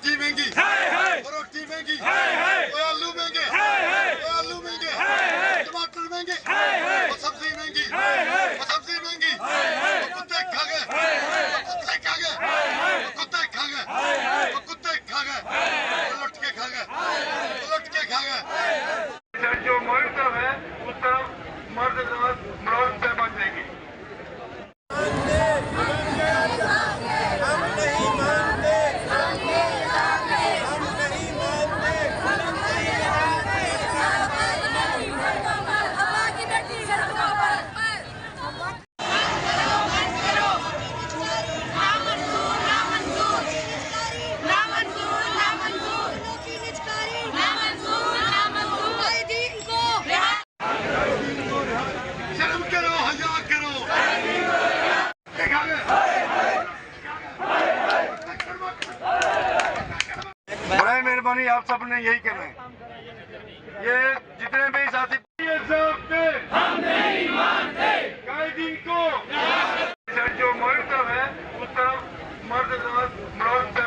रोटी महंगी, रोटी महंगी, आलू महंगे, आलू महंगे, टमाटर महंगे, सब्जी महंगी, सब्जी महंगी, कुत्ते खा गए, कुत्ते खा गए, कुत्ते खा गए, कुत्ते खा गए, लुट के खा गए, लुट के खा गए। जो मर्द है उस तरफ मर्द मर्द से बच जाएगी। मेहरबानी आप सबने यही करना है। ये जितने भी साथी हम नहीं मानते कायदीन को जो मर्द है उस तरफ मर्द